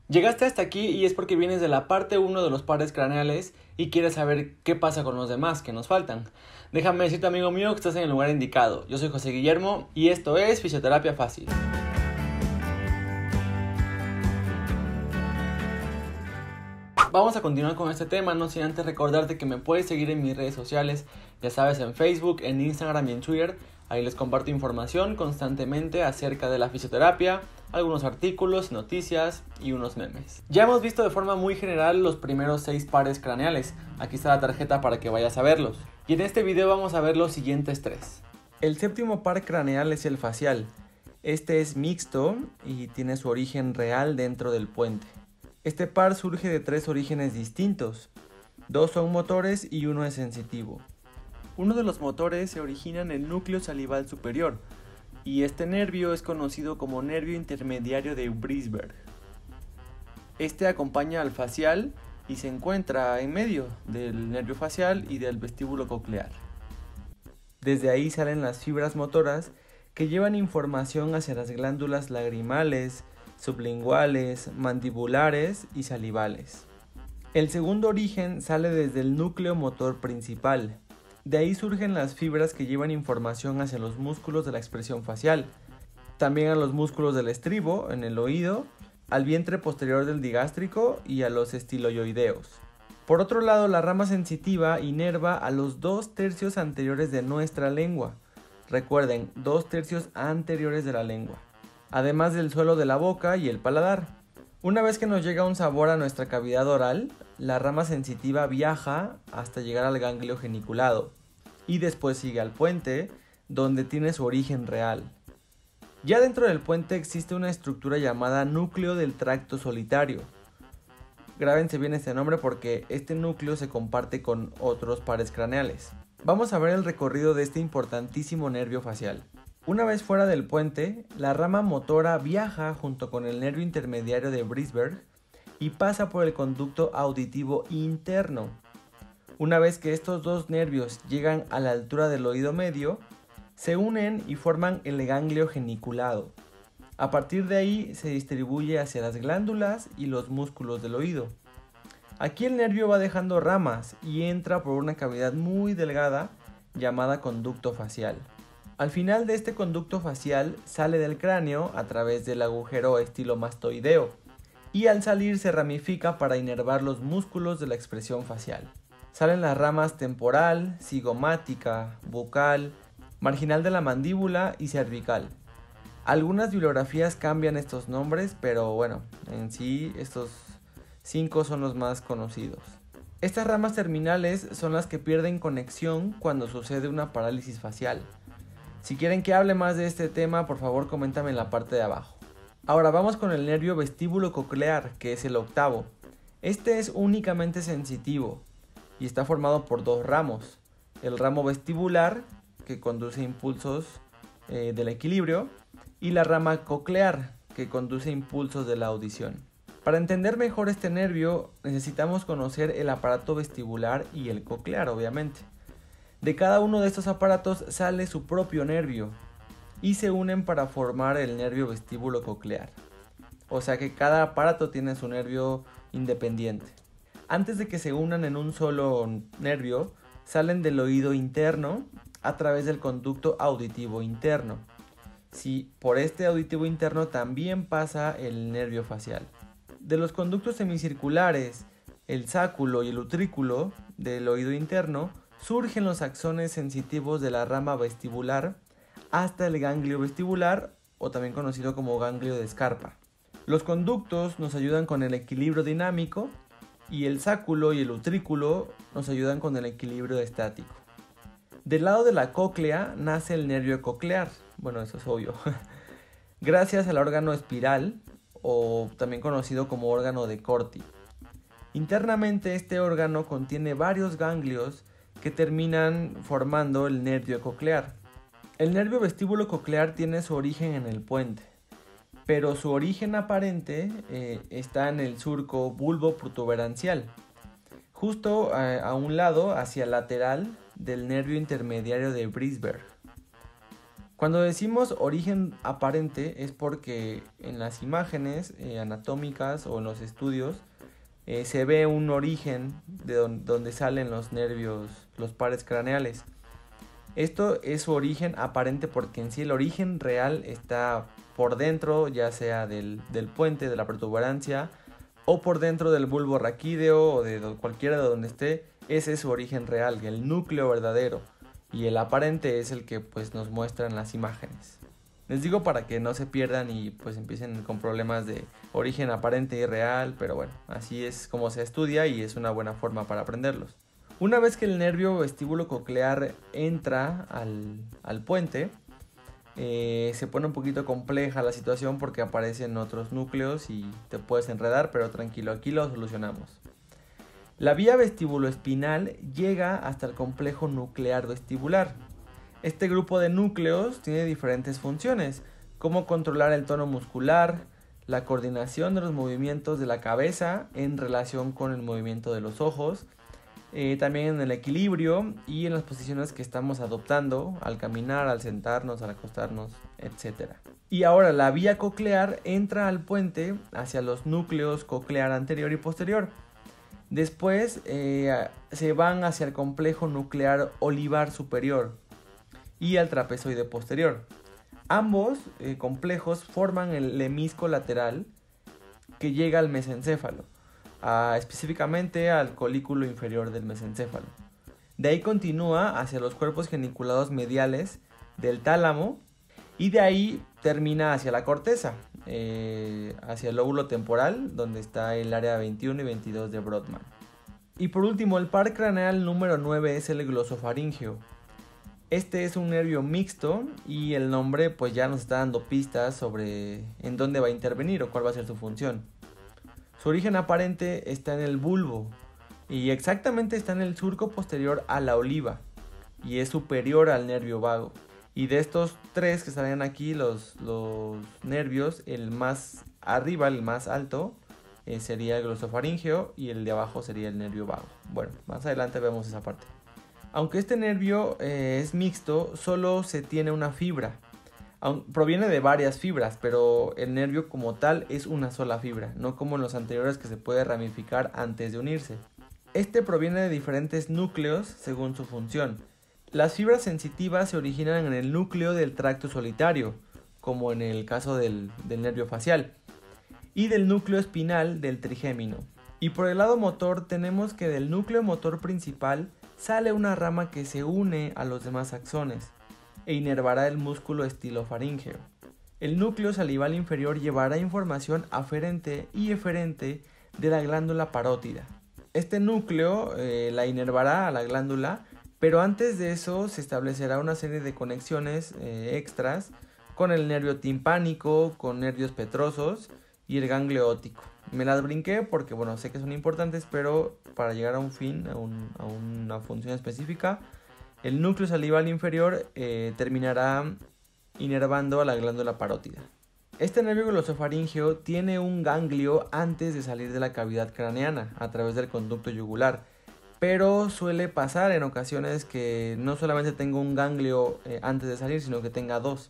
Llegaste hasta aquí y es porque vienes de la parte 1 de los pares craneales y quieres saber qué pasa con los demás que nos faltan. Déjame decirte, amigo mío, que estás en el lugar indicado. Yo soy José Guillermo y esto es Fisioterapia Fácil. Vamos a continuar con este tema, no sin antes recordarte que me puedes seguir en mis redes sociales, ya sabes, en Facebook, en Instagram y en Twitter. Ahí les comparto información constantemente acerca de la fisioterapia, algunos artículos, noticias y unos memes. Ya hemos visto de forma muy general los primeros 6 pares craneales. Aquí está la tarjeta para que vayas a verlos. Y en este video vamos a ver los siguientes 3. El séptimo par craneal es el facial. Este es mixto y tiene su origen real dentro del puente. Este par surge de 3 orígenes distintos. 2 son motores y 1 es sensitivo. Uno de los motores se origina en el núcleo salival superior, y este nervio es conocido como nervio intermediario de Brisberg. Este acompaña al facial y se encuentra en medio del nervio facial y del vestíbulo coclear. Desde ahí salen las fibras motoras que llevan información hacia las glándulas lagrimales, sublinguales, mandibulares y salivales. El segundo origen sale desde el núcleo motor principal. De ahí surgen las fibras que llevan información hacia los músculos de la expresión facial, también a los músculos del estribo, en el oído, al vientre posterior del digástrico y a los estiloioideos. Por otro lado, la rama sensitiva inerva a los 2/3 anteriores de nuestra lengua. Recuerden, 2/3 anteriores de la lengua, además del suelo de la boca y el paladar. Una vez que nos llega un sabor a nuestra cavidad oral, la rama sensitiva viaja hasta llegar al ganglio geniculado y después sigue al puente, donde tiene su origen real. Ya dentro del puente existe una estructura llamada núcleo del tracto solitario. Grábense bien este nombre porque este núcleo se comparte con otros pares craneales. Vamos a ver el recorrido de este importantísimo nervio facial. Una vez fuera del puente, la rama motora viaja junto con el nervio intermediario de Brisberg y pasa por el conducto auditivo interno. Una vez que estos dos nervios llegan a la altura del oído medio, se unen y forman el ganglio geniculado. A partir de ahí se distribuye hacia las glándulas y los músculos del oído. Aquí el nervio va dejando ramas y entra por una cavidad muy delgada llamada conducto facial. Al final de este conducto facial sale del cráneo a través del agujero estilomastoideo y al salir se ramifica para inervar los músculos de la expresión facial. Salen las ramas temporal, cigomática, bucal, marginal de la mandíbula y cervical. Algunas bibliografías cambian estos nombres, pero bueno, en sí estos 5 son los más conocidos. Estas ramas terminales son las que pierden conexión cuando sucede una parálisis facial. Si quieren que hable más de este tema, por favor coméntame en la parte de abajo. Ahora vamos con el nervio vestíbulo coclear, que es el octavo. Este es únicamente sensitivo y está formado por 2 ramos. El ramo vestibular, que conduce impulsos del equilibrio, y la rama coclear, que conduce impulsos de la audición. Para entender mejor este nervio, necesitamos conocer el aparato vestibular y el coclear, obviamente. De cada uno de estos aparatos sale su propio nervio y se unen para formar el nervio vestíbulo coclear. O sea que cada aparato tiene su nervio independiente. Antes de que se unan en un solo nervio, salen del oído interno a través del conducto auditivo interno. Sí, por este auditivo interno también pasa el nervio facial. De los conductos semicirculares, el sáculo y el utrículo del oído interno, surgen los axones sensitivos de la rama vestibular hasta el ganglio vestibular, o también conocido como ganglio de Scarpa. Los conductos nos ayudan con el equilibrio dinámico y el sáculo y el utrículo nos ayudan con el equilibrio estático. Del lado de la cóclea nace el nervio coclear, bueno, eso es obvio, gracias al órgano espiral, o también conocido como órgano de Corti. Internamente este órgano contiene varios ganglios que terminan formando el nervio coclear. El nervio vestíbulo coclear tiene su origen en el puente, pero su origen aparente está en el surco bulbo-protuberancial, justo a un lado, hacia el lateral del nervio intermediario de Brisberg. Cuando decimos origen aparente es porque en las imágenes anatómicas o en los estudios se ve un origen de donde salen los nervios, los pares craneales. Esto es su origen aparente porque en sí el origen real está por dentro, ya sea del puente, de la protuberancia, o por dentro del bulbo raquídeo o de cualquiera de donde esté. Ese es su origen real, el núcleo verdadero. Y el aparente es el que pues nos muestran las imágenes. Les digo para que no se pierdan y pues empiecen con problemas de origen aparente y real, pero bueno, así es como se estudia y es una buena forma para aprenderlos. Una vez que el nervio vestíbulo coclear entra al puente, se pone un poquito compleja la situación porque aparecen otros núcleos y te puedes enredar, pero tranquilo, aquí lo solucionamos. La vía vestibuloespinal llega hasta el complejo nuclear vestibular. Este grupo de núcleos tiene diferentes funciones, como controlar el tono muscular, la coordinación de los movimientos de la cabeza en relación con el movimiento de los ojos, también en el equilibrio y en las posiciones que estamos adoptando al caminar, al sentarnos, al acostarnos, etc. Y ahora la vía coclear entra al puente hacia los núcleos coclear anterior y posterior. Después se van hacia el complejo nuclear olivar superior y al trapezoide posterior. Ambos complejos forman el lemisco lateral que llega al mesencéfalo, específicamente al colículo inferior del mesencéfalo. De ahí continúa hacia los cuerpos geniculados mediales del tálamo y de ahí termina hacia la corteza, hacia el lóbulo temporal, donde está el área 21 y 22 de Brodmann. Y por último, el par craneal número 9 es el glosofaríngeo. Este es un nervio mixto y el nombre pues ya nos está dando pistas sobre en dónde va a intervenir o cuál va a ser su función. Su origen aparente está en el bulbo y exactamente está en el surco posterior a la oliva y es superior al nervio vago. Y de estos tres que salen aquí, los nervios, el más arriba, el más alto, sería el glosofaríngeo y el de abajo sería el nervio vago. Bueno, más adelante vemos esa parte. Aunque este nervio es mixto, solo se tiene una fibra. Proviene de varias fibras, pero el nervio como tal es una sola fibra, no como en los anteriores que se puede ramificar antes de unirse. Este proviene de diferentes núcleos según su función. Las fibras sensitivas se originan en el núcleo del tracto solitario, como en el caso del nervio facial, y del núcleo espinal del trigémino. Y por el lado motor tenemos que del núcleo motor principal sale una rama que se une a los demás axones e inervará el músculo estilofaríngeo. El núcleo salival inferior llevará información aferente y eferente de la glándula parótida. Este núcleo la inervará a la glándula, pero antes de eso se establecerá una serie de conexiones extras con el nervio timpánico, con nervios petrosos y el ganglio óptico. Me las brinqué porque bueno, sé que son importantes, pero para llegar a un fin, a una función específica, el núcleo salival inferior terminará inervando a la glándula parótida. Este nervio glosofaríngeo tiene un ganglio antes de salir de la cavidad craneana a través del conducto yugular, pero suele pasar en ocasiones que no solamente tenga un ganglio antes de salir, sino que tenga dos.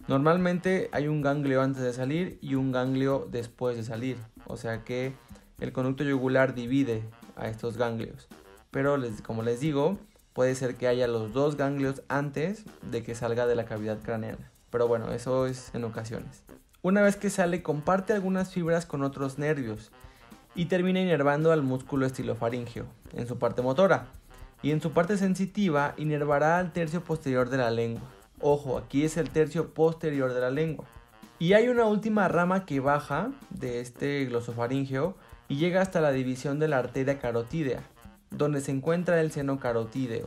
Normalmente hay un ganglio antes de salir y un ganglio después de salir, o sea que el conducto yugular divide a estos ganglios, pero como les digo, puede ser que haya los dos ganglios antes de que salga de la cavidad craneana, pero bueno, eso es en ocasiones. Una vez que sale, comparte algunas fibras con otros nervios y termina inervando al músculo estilofaríngeo en su parte motora, y en su parte sensitiva inervará al tercio posterior de la lengua. Ojo, aquí es el tercio posterior de la lengua. Y hay una última rama que baja de este glosofaríngeo y llega hasta la división de la arteria carotídea, donde se encuentra el seno carotídeo.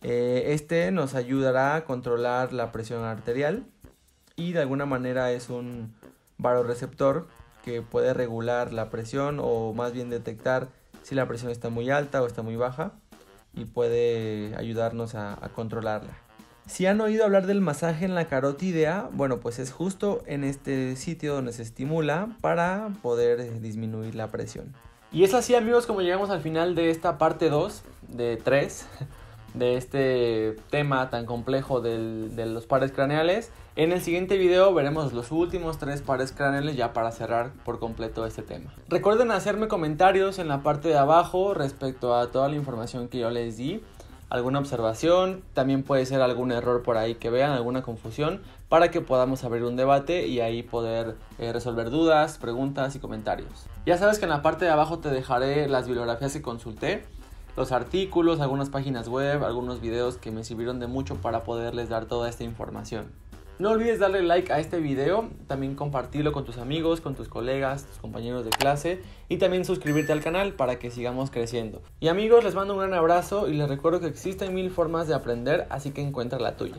Este nos ayudará a controlar la presión arterial y de alguna manera es un varoreceptor que puede regular la presión o más bien detectar si la presión está muy alta o está muy baja y puede ayudarnos a controlarla. Si han oído hablar del masaje en la carotídea, bueno, pues es justo en este sitio donde se estimula para poder disminuir la presión. Y es así, amigos, como llegamos al final de esta parte 2 de 3 de este tema tan complejo de los pares craneales. En el siguiente video veremos los últimos 3 pares craneales ya para cerrar por completo este tema. Recuerden hacerme comentarios en la parte de abajo respecto a toda la información que yo les di. Alguna observación, también puede ser algún error por ahí que vean, alguna confusión, para que podamos abrir un debate y ahí poder resolver dudas, preguntas y comentarios. Ya sabes que en la parte de abajo te dejaré las bibliografías que consulté, los artículos, algunas páginas web, algunos videos que me sirvieron de mucho para poderles dar toda esta información. No olvides darle like a este video, también compartirlo con tus amigos, con tus colegas, tus compañeros de clase y también suscribirte al canal para que sigamos creciendo. Y amigos, les mando un gran abrazo y les recuerdo que existen 1000 formas de aprender, así que encuentra la tuya.